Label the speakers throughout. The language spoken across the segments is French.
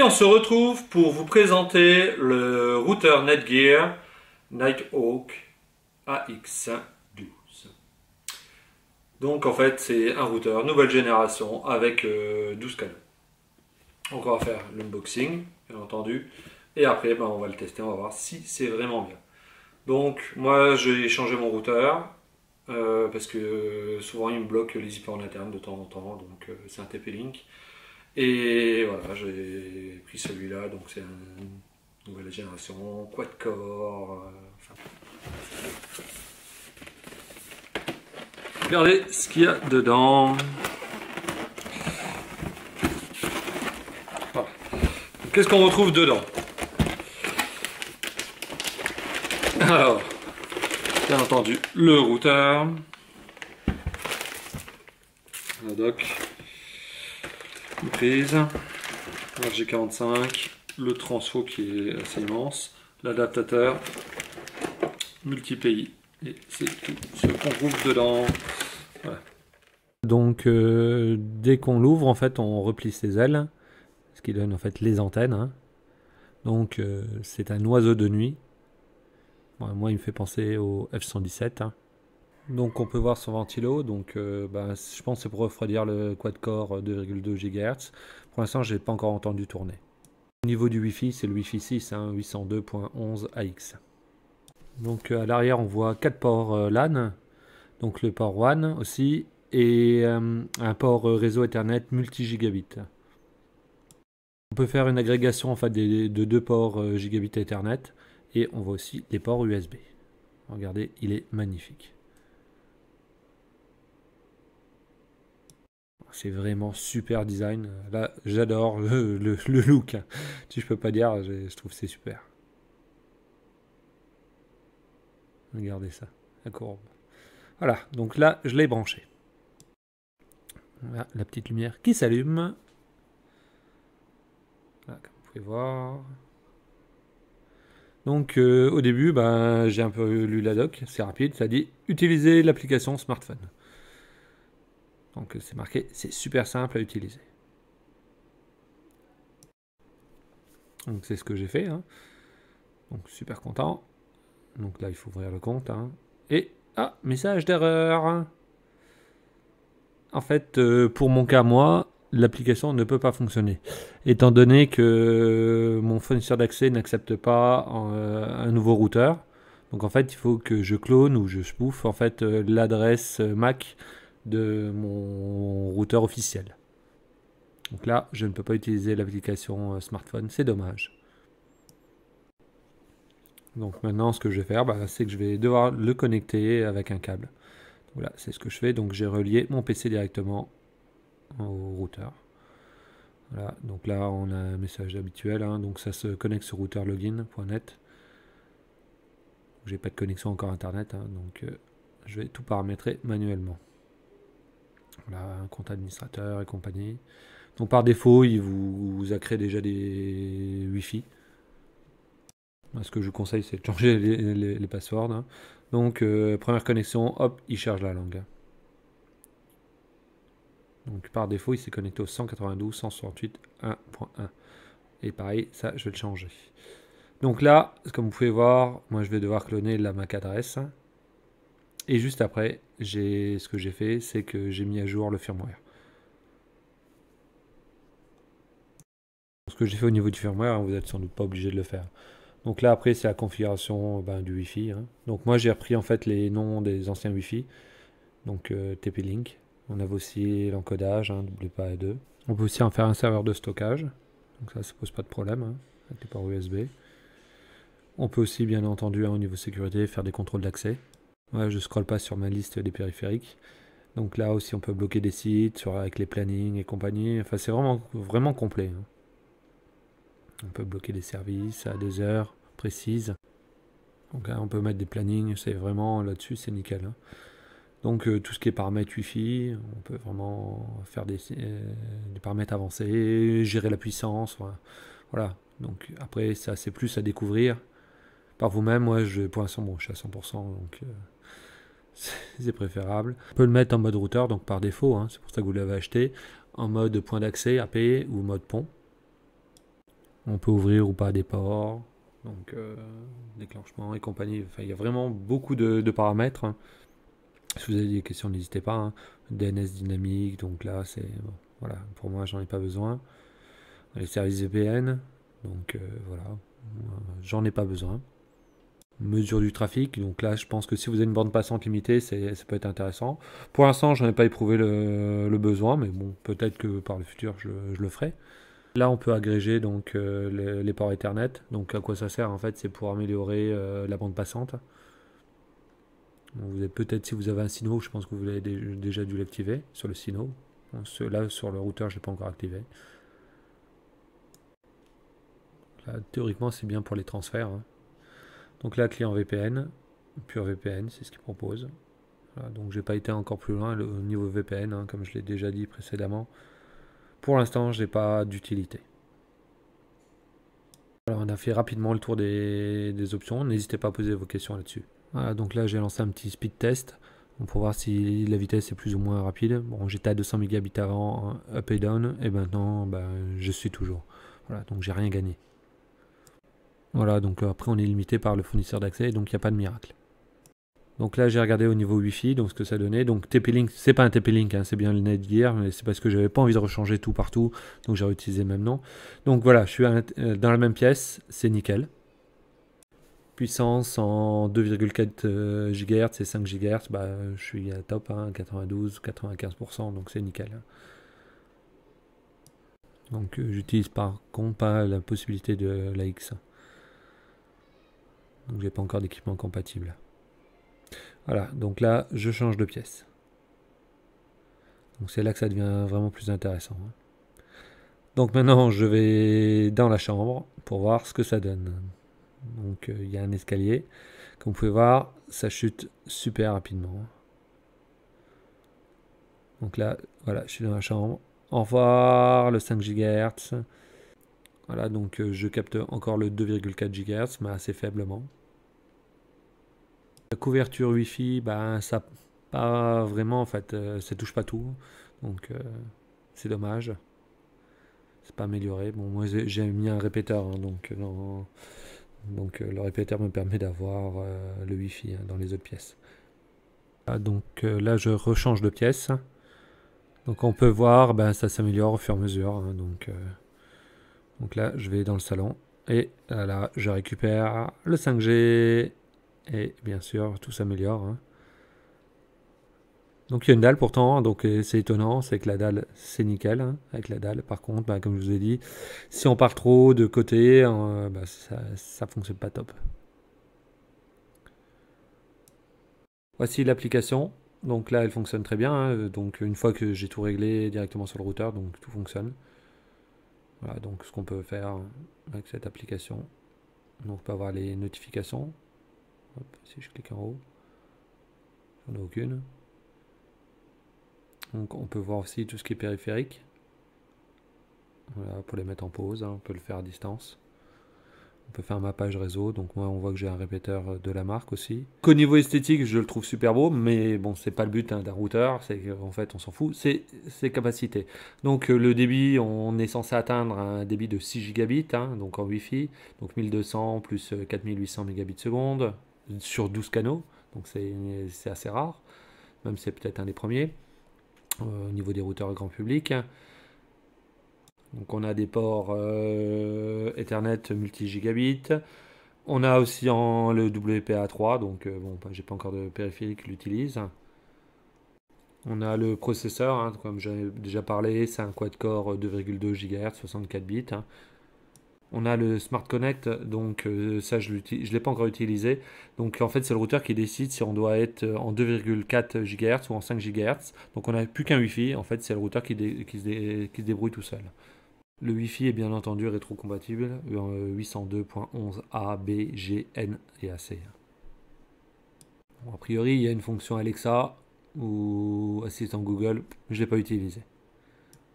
Speaker 1: on se retrouve pour vous présenter le routeur Netgear Nighthawk AX12. Donc en fait c'est un routeur nouvelle génération avec 12 canaux. Donc on va faire l'unboxing bien entendu et après on va le tester, on va voir si c'est vraiment bien. Donc moi j'ai changé mon routeur parce que souvent il me bloque les zippers en interne de temps en temps, donc c'est un TP-Link. Et voilà, j'ai pris celui-là, donc c'est une nouvelle génération, quad-core. Regardez ce qu'il y a dedans. Voilà. Qu'est-ce qu'on retrouve dedans? Alors, bien entendu, le routeur, la dock, une prise, RG45, le transfo qui est assez immense, l'adaptateur, multi-pays, et c'est tout ce qu'on trouve dedans. Voilà. Donc dès qu'on l'ouvre, en fait, on replie ses ailes, ce qui donne en fait les antennes. Hein. Donc c'est un oiseau de nuit. Bon, moi, il me fait penser au F-117. Hein. Donc on peut voir son ventilo, donc je pense que c'est pour refroidir le quad-core 2,2 GHz. Pour l'instant je n'ai pas encore entendu tourner. Au niveau du Wi-Fi, c'est le Wi-Fi 6, hein, 802.11 AX. Donc à l'arrière on voit 4 ports LAN, donc le port WAN aussi, et un port réseau Ethernet multi-gigabit. On peut faire une agrégation en fait, de 2 ports gigabit Ethernet, et on voit aussi les ports USB. Regardez, il est magnifique. C'est vraiment super design. Là, j'adore le look. Si je peux pas dire, je trouve que c'est super. Regardez ça, la courbe. Voilà, donc là, je l'ai branché. Voilà, la petite lumière qui s'allume. Comme vous pouvez voir. Donc, au début, j'ai un peu lu la doc. C'est rapide, ça dit « Utiliser l'application smartphone ». Donc c'est marqué, c'est super simple à utiliser. Donc c'est ce que j'ai fait. Hein. Donc super content. Donc là il faut ouvrir le compte. Hein. Et message d'erreur. En fait, pour mon cas, moi, l'application ne peut pas fonctionner. Étant donné que mon fournisseur d'accès n'accepte pas un nouveau routeur. Donc en fait, il faut que je clone ou je spoof en fait l'adresse MAC de mon routeur officiel. Donc là, je ne peux pas utiliser l'application smartphone, c'est dommage. Donc maintenant, ce que je vais faire, c'est que je vais devoir le connecter avec un câble. Voilà, c'est ce que je fais. Donc j'ai relié mon PC directement au routeur. Voilà, donc là, on a un message habituel. Hein, donc ça se connecte sur routerlogin.net. J'ai pas de connexion encore Internet, hein, donc je vais tout paramétrer manuellement. Voilà, un compte administrateur et compagnie. Donc par défaut, il vous a créé déjà des Wi-Fi. Ce que je vous conseille, c'est de changer les passwords. Hein. Donc première connexion, hop, il charge la langue. Donc par défaut, il s'est connecté au 192.168.1.1. Et pareil, ça, je vais le changer. Donc là, comme vous pouvez voir, moi je vais devoir cloner la MAC adresse. Et juste après, ce que j'ai fait, c'est que j'ai mis à jour le firmware. Ce que j'ai fait au niveau du firmware, hein, vous n'êtes sans doute pas obligé de le faire. Donc là après c'est la configuration du Wi-Fi. Hein. Donc moi j'ai repris en fait les noms des anciens Wi-Fi. Donc TP-Link. On avait aussi l'encodage, hein, WPA2. On peut aussi en faire un serveur de stockage. Donc ça pose pas de problème hein, avec les ports USB. On peut aussi bien entendu hein, au niveau sécurité faire des contrôles d'accès. Ouais, je scrolle pas sur ma liste des périphériques. Donc là aussi on peut bloquer des sites avec les plannings et compagnie. Enfin c'est vraiment complet. Hein. On peut bloquer des services à des heures précises. Donc là, on peut mettre des plannings, c'est vraiment là-dessus, c'est nickel. Hein. Donc tout ce qui est paramètres Wi-Fi, on peut vraiment faire des paramètres avancés, gérer la puissance. Voilà. Donc après, ça c'est plus à découvrir par vous-même. Moi, pour l'instant, bon, je suis à 100%, donc c'est préférable. On peut le mettre en mode routeur, donc par défaut, hein, c'est pour ça que vous l'avez acheté, en mode point d'accès AP ou mode pont. On peut ouvrir ou pas des ports, donc déclenchement et compagnie. Enfin, il y a vraiment beaucoup de paramètres, hein. Si vous avez des questions, n'hésitez pas, hein. DNS dynamique, donc là, c'est... Bon, voilà, pour moi, j'en ai pas besoin. Les services VPN, donc voilà, j'en ai pas besoin. Mesure du trafic, donc là, je pense que si vous avez une bande passante limitée, ça peut être intéressant. Pour l'instant, j'en ai pas éprouvé le besoin, mais bon, peut-être que par le futur, je le ferai. Là, on peut agréger donc les ports Ethernet. Donc, à quoi ça sert en fait? C'est pour améliorer la bande passante. Donc, vous avez peut-être, si vous avez un Sino, je pense que vous avez déjà dû l'activer sur le Sino. Bon, là, sur le routeur, je l'ai pas encore activé. Là, théoriquement, c'est bien pour les transferts, hein. Donc là, client VPN, pure VPN, c'est ce qu'il propose. Voilà, donc, j'ai pas été encore plus loin au niveau VPN, hein, comme je l'ai déjà dit précédemment. Pour l'instant, je n'ai pas d'utilité. Alors, on a fait rapidement le tour des options. N'hésitez pas à poser vos questions là-dessus. Voilà, donc là, j'ai lancé un petit speed test pour voir si la vitesse est plus ou moins rapide. Bon, j'étais à 200 mégabits avant, up et down, et maintenant, je suis toujours. Voilà, donc j'ai rien gagné. Voilà, donc après, on est limité par le fournisseur d'accès, donc il n'y a pas de miracle. Donc là, j'ai regardé au niveau Wi-Fi, donc ce que ça donnait. Donc TP-Link, c'est pas un TP-Link, hein, c'est bien le Netgear, mais c'est parce que j'avais pas envie de rechanger tout partout, donc j'ai réutilisé le même nom. Donc voilà, je suis dans la même pièce, c'est nickel. Puissance en 2,4 GHz et 5 GHz, je suis à top, hein, 92-95%, donc c'est nickel. Donc j'utilise par contre pas la possibilité de l'AX. Donc j'ai pas encore d'équipement compatible. Voilà, donc là je change de pièce. Donc c'est là que ça devient vraiment plus intéressant, hein. Donc maintenant je vais dans la chambre pour voir ce que ça donne. Donc il y a un escalier. Comme vous pouvez voir, ça chute super rapidement. Donc là, voilà, je suis dans la chambre. Au revoir le 5 GHz. Voilà, donc je capte encore le 2,4 GHz, mais assez faiblement. La couverture Wi-Fi, ça pas vraiment en fait, ça touche pas tout. Donc c'est dommage. C'est pas amélioré. Bon, moi j'ai mis un répéteur, hein, donc le répéteur me permet d'avoir le Wi-Fi, hein, dans les autres pièces. Donc là je rechange de pièce. Donc on peut voir, ça s'améliore au fur et à mesure, hein, donc là je vais dans le salon et là je récupère le 5G et bien sûr tout s'améliore, hein. Donc il y a une dalle pourtant, donc c'est étonnant, c'est que la dalle c'est nickel, hein, avec la dalle. Par contre, comme je vous ai dit, si on part trop de côté, ça fonctionne pas top. Voici l'application. Donc là elle fonctionne très bien, hein. Donc une fois que j'ai tout réglé directement sur le routeur, donc tout fonctionne. Voilà, donc ce qu'on peut faire avec cette application. Donc on peut avoir les notifications. Hop, si je clique en haut, j'en ai aucune. Donc on peut voir aussi tout ce qui est périphérique. Voilà, pour les mettre en pause, hein, on peut le faire à distance. On peut faire un mappage réseau, donc moi on voit que j'ai un répéteur de la marque aussi. Qu'au niveau esthétique, je le trouve super beau, mais bon, c'est pas le but, hein, d'un routeur, c'est qu'en fait on s'en fout, c'est ses capacités. Donc le débit, on est censé atteindre un débit de 6 gigabits, hein, donc en Wi-Fi, donc 1200 plus 4800 mégabits seconde sur 12 canaux, donc c'est assez rare, même si c'est peut-être un des premiers au niveau des routeurs grand public. Donc on a des ports Ethernet multi-gigabit. On a aussi le WPA3, donc j'ai pas encore de périphérique qui l'utilise. On a le processeur, hein, comme j'avais déjà parlé, c'est un quad-core 2,2 GHz, 64 bits, hein. On a le Smart Connect, donc ça je ne l'ai pas encore utilisé. Donc en fait c'est le routeur qui décide si on doit être en 2,4 GHz ou en 5 GHz. Donc on n'a plus qu'un Wi-Fi, en fait c'est le routeur qui se débrouille tout seul. Le Wi-Fi est bien entendu rétrocompatible 802.11a, B, G, N et AC. Bon, a priori, il y a une fonction Alexa ou assistant Google, je ne l'ai pas utilisé.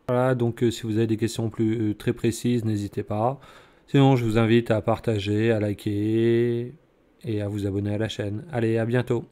Speaker 1: Voilà, donc si vous avez des questions très précises, n'hésitez pas. Sinon, je vous invite à partager, à liker et à vous abonner à la chaîne. Allez, à bientôt!